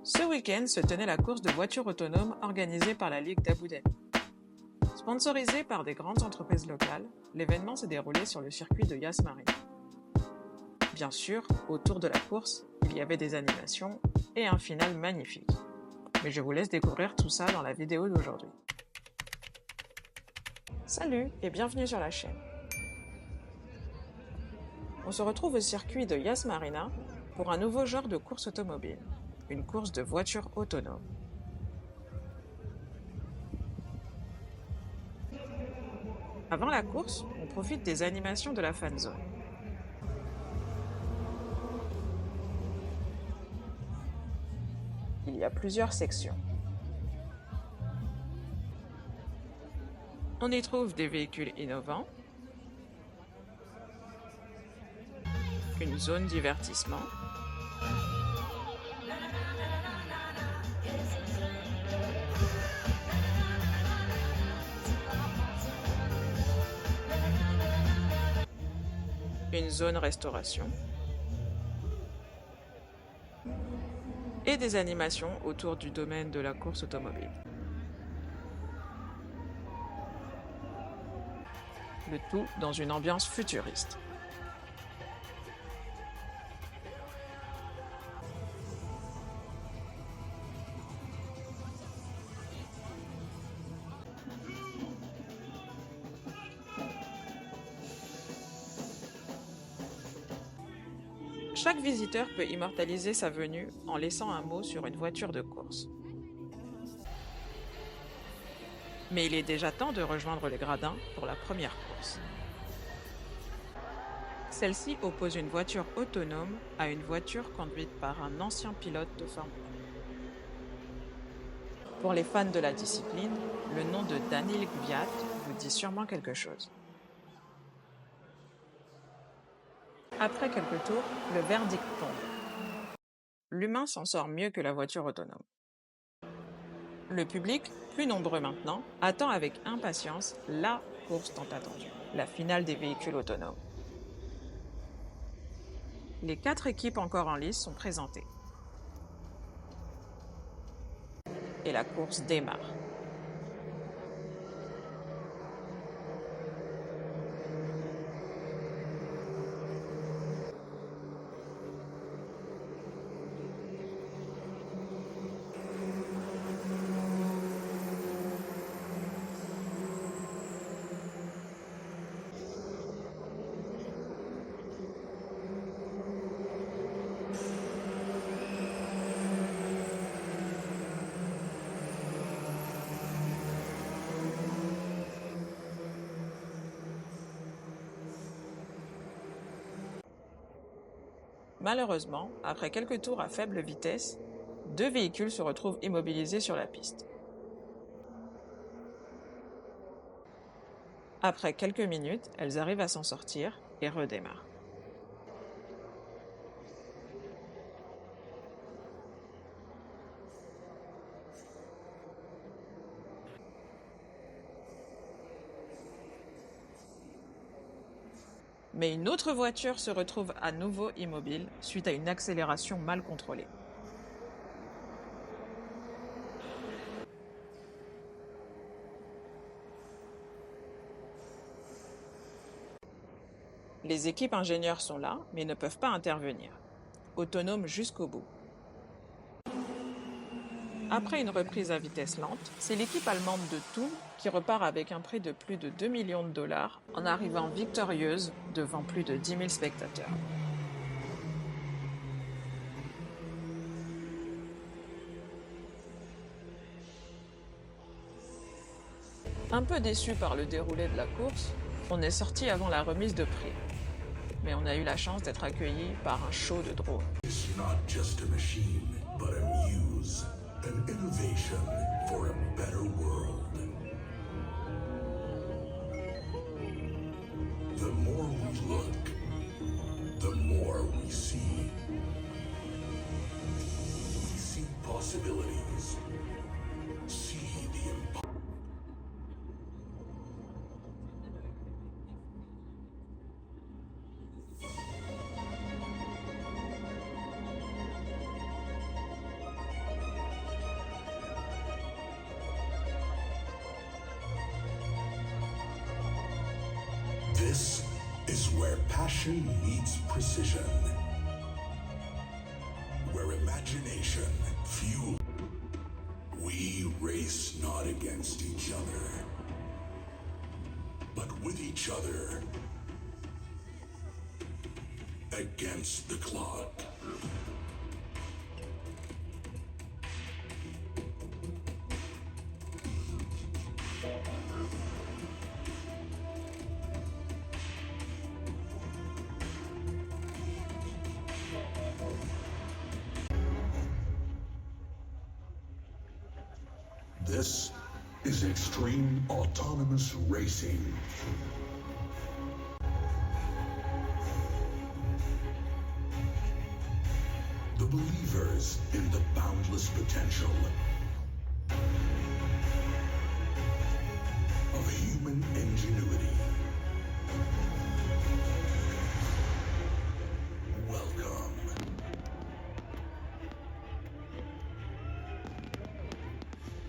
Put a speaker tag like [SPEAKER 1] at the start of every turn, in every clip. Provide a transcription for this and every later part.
[SPEAKER 1] Ce week-end se tenait la course de voitures autonomes organisée par la Ligue d'Abu Dhabi. Sponsorisé par des grandes entreprises locales, l'événement s'est déroulé sur le circuit de Yas Marina. Bien sûr, autour de la course, il y avait des animations et un final magnifique. Mais je vous laisse découvrir tout ça dans la vidéo d'aujourd'hui. Salut et bienvenue sur la chaîne. On se retrouve au circuit de Yas Marina pour un nouveau genre de course automobile, une course de voitures autonomes. Avant la course, on profite des animations de la fan zone. Il y a plusieurs sections. On y trouve des véhicules innovants, une zone divertissement, une zone restauration et des animations autour du domaine de la course automobile. Le tout dans une ambiance futuriste. Chaque visiteur peut immortaliser sa venue en laissant un mot sur une voiture de course. Mais il est déjà temps de rejoindre les gradins pour la première course. Celle-ci oppose une voiture autonome à une voiture conduite par un ancien pilote de Formule 1. Pour les fans de la discipline, le nom de Daniil Kvyat vous dit sûrement quelque chose. Après quelques tours, le verdict tombe. L'humain s'en sort mieux que la voiture autonome. Le public, plus nombreux maintenant, attend avec impatience la course tant attendue, la finale des véhicules autonomes. Les 4 équipes encore en lice sont présentées. Et la course démarre. Malheureusement, après quelques tours à faible vitesse, 2 véhicules se retrouvent immobilisés sur la piste. Après quelques minutes, elles arrivent à s'en sortir et redémarrent. Mais une autre voiture se retrouve à nouveau immobile suite à une accélération mal contrôlée. Les équipes ingénieurs sont là, mais ne peuvent pas intervenir. Autonomes jusqu'au bout. Après une reprise à vitesse lente, c'est l'équipe allemande de Thun qui repart avec un prix de plus de 2 millions de dollars en arrivant victorieuse devant plus de 10 000 spectateurs. Un peu déçu par le déroulé de la course, on est sorti avant la remise de prix. Mais on a eu la chance d'être accueillis par un show de drones.
[SPEAKER 2] It's not just a machine, but a muse, an innovation for a better world. The more we look, the more we see. We see possibilities, see the impossible. This is where passion meets precision. Where imagination fuels. We race not against each other, but with each other. Against the clock. This is extreme autonomous racing. The believers in the boundless potential of human ingenuity. Welcome.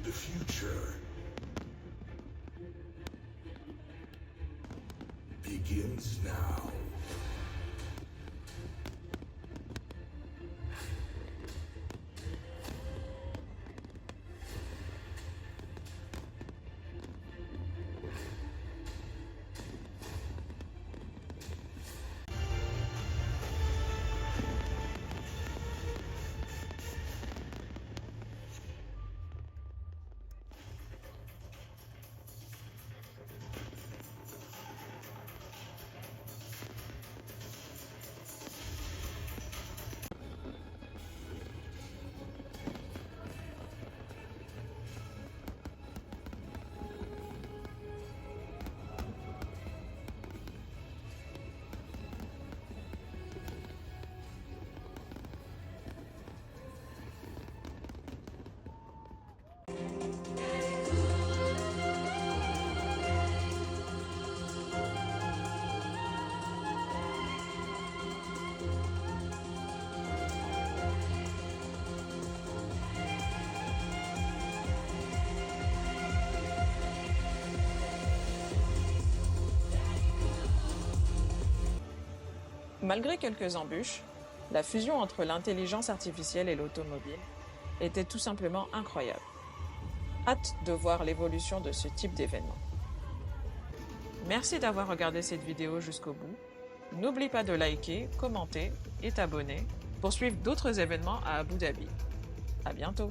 [SPEAKER 2] The future begins now.
[SPEAKER 1] Malgré quelques embûches, la fusion entre l'intelligence artificielle et l'automobile était tout simplement incroyable. Hâte de voir l'évolution de ce type d'événement. Merci d'avoir regardé cette vidéo jusqu'au bout. N'oublie pas de liker, commenter et t'abonner pour suivre d'autres événements à Abu Dhabi. À bientôt!